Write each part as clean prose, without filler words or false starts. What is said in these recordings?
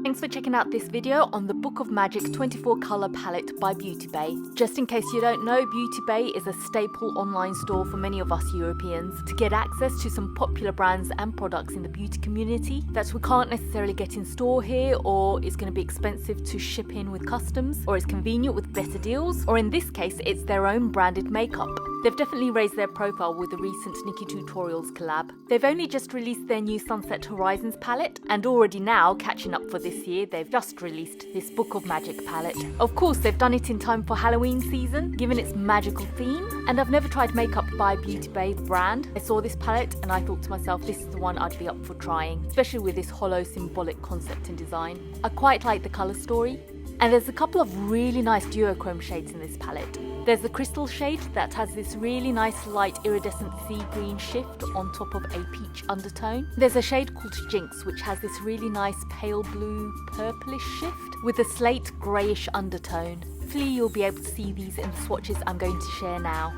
Thanks for checking out this video on the Book of Magic 24 Colour Palette by Beauty Bay. Just in case you don't know, Beauty Bay is a staple online store for many of us Europeans to get access to some popular brands and products in the beauty community that we can't necessarily get in store here, or is going to be expensive to ship in with customs, or is convenient with better deals, or in this case it's their own branded makeup. They've definitely raised their profile with the recent Nikki Tutorials collab. They've only just released their new Sunset Horizons palette, and already now, catching up for this year, they've just released this Book of Magic palette. Of course, they've done it in time for Halloween season, given its magical theme, and I've never tried makeup by Beauty Bay, the brand. I saw this palette and I thought to myself, this is the one I'd be up for trying, especially with this hollow symbolic concept and design. I quite like the colour story, and there's a couple of really nice duochrome shades in this palette. There's the crystal shade that has this really nice light iridescent sea green shift on top of a peach undertone. There's a shade called Jinx which has this really nice pale blue purplish shift with a slate greyish undertone. Hopefully you'll be able to see these in the swatches I'm going to share now.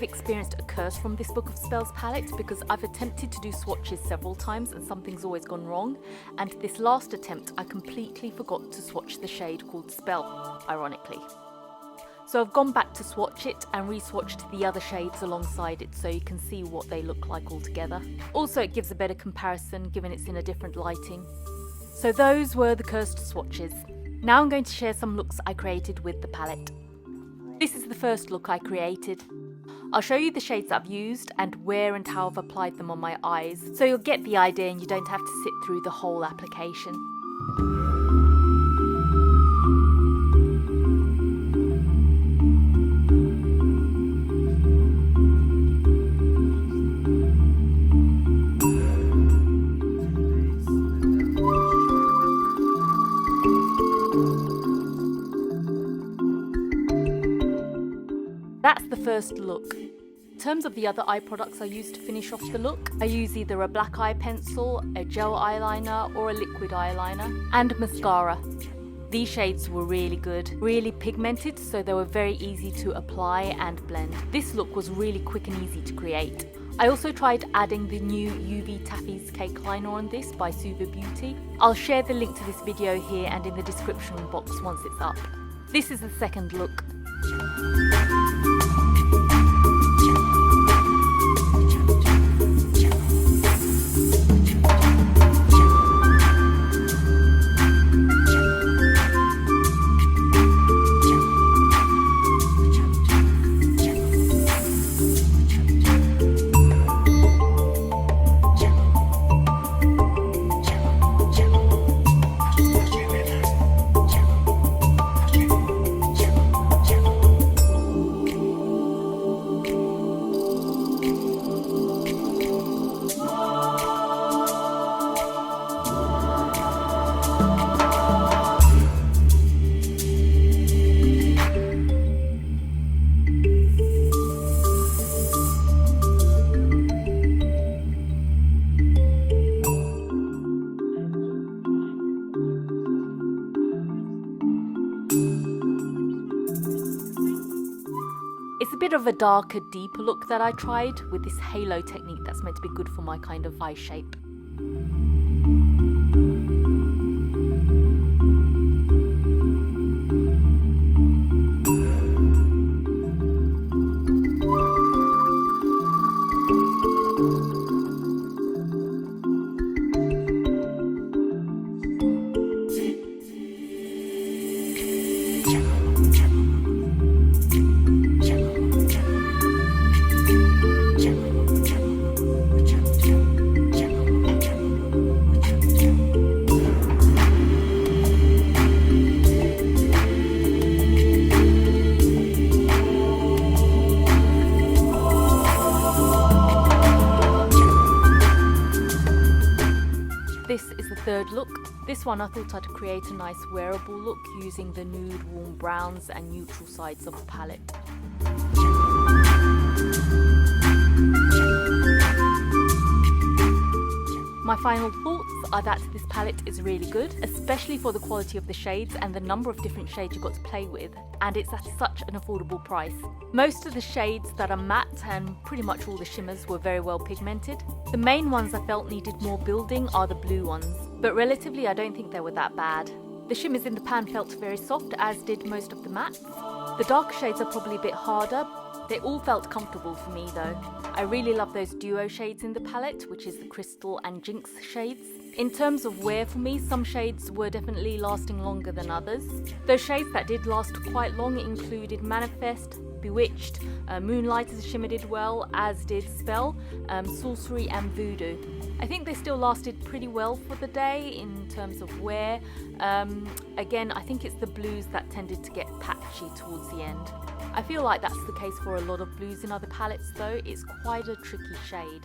I've experienced a curse from this Book of Spells palette because I've attempted to do swatches several times and something's always gone wrong, and this last attempt I completely forgot to swatch the shade called Spell, ironically. So I've gone back to swatch it and re-swatched the other shades alongside it so you can see what they look like all together. Also, it gives a better comparison given it's in a different lighting. So those were the cursed swatches. Now I'm going to share some looks I created with the palette. This is the first look I created. I'll show you the shades I've used and where and how I've applied them on my eyes, so you'll get the idea and you don't have to sit through the whole application. That's the first look. In terms of the other eye products I use to finish off the look, I use either a black eye pencil, a gel eyeliner or a liquid eyeliner, and mascara. These shades were really good, really pigmented, so they were very easy to apply and blend. This look was really quick and easy to create. I also tried adding the new UV Taffy's Cake Liner on this by Suva Beauty. I'll share the link to this video here and in the description box once it's up. This is the second look. It's a bit of a darker, deeper look that I tried with this halo technique that's meant to be good for my kind of eye shape. This is the third look. This one I thought I'd create a nice wearable look using the nude, warm browns and neutral sides of the palette. My final thoughts are that this palette is really good, especially for the quality of the shades and the number of different shades you've got to play with, and it's at such an affordable price. Most of the shades that are matte and pretty much all the shimmers were very well pigmented. The main ones I felt needed more building are the blue ones, but relatively I don't think they were that bad. The shimmers in the pan felt very soft, as did most of the mattes. The darker shades are probably a bit harder. They all felt comfortable for me though. I really love those duo shades in the palette, which is the Crystal and Jinx shades. In terms of wear for me, some shades were definitely lasting longer than others. Those shades that did last quite long included Manifest, Bewitched, Moonlight as a shimmer did well, as did Spell, Sorcery and Voodoo. I think they still lasted pretty well for the day in terms of wear. Again, I think it's the blues that tended to get patchy towards the end. I feel like that's the case for a lot of blues in other palettes though. It's quite a tricky shade.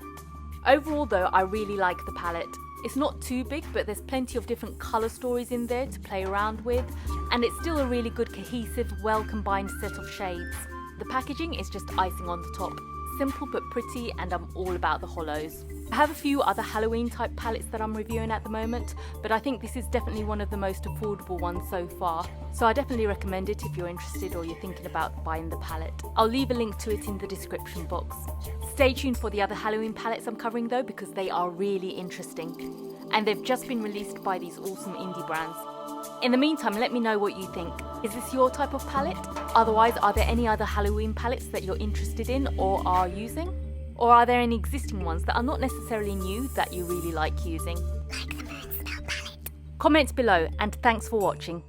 Overall though, I really like the palette. It's not too big, but there's plenty of different colour stories in there to play around with, and it's still a really good, cohesive, well combined set of shades. The packaging is just icing on the top. simple but pretty, and I'm all about the hollows. I have a few other Halloween type palettes that I'm reviewing at the moment, but I think this is definitely one of the most affordable ones so far, so I definitely recommend it if you're interested or you're thinking about buying the palette. I'll leave a link to it in the description box. Stay tuned for the other Halloween palettes I'm covering though, because they are really interesting, and they've just been released by these awesome indie brands. In the meantime, let me know what you think. Is this your type of palette? Otherwise, are there any other Halloween palettes that you're interested in or are using? Or are there any existing ones that are not necessarily new that you really like using? Comment below, and thanks for watching.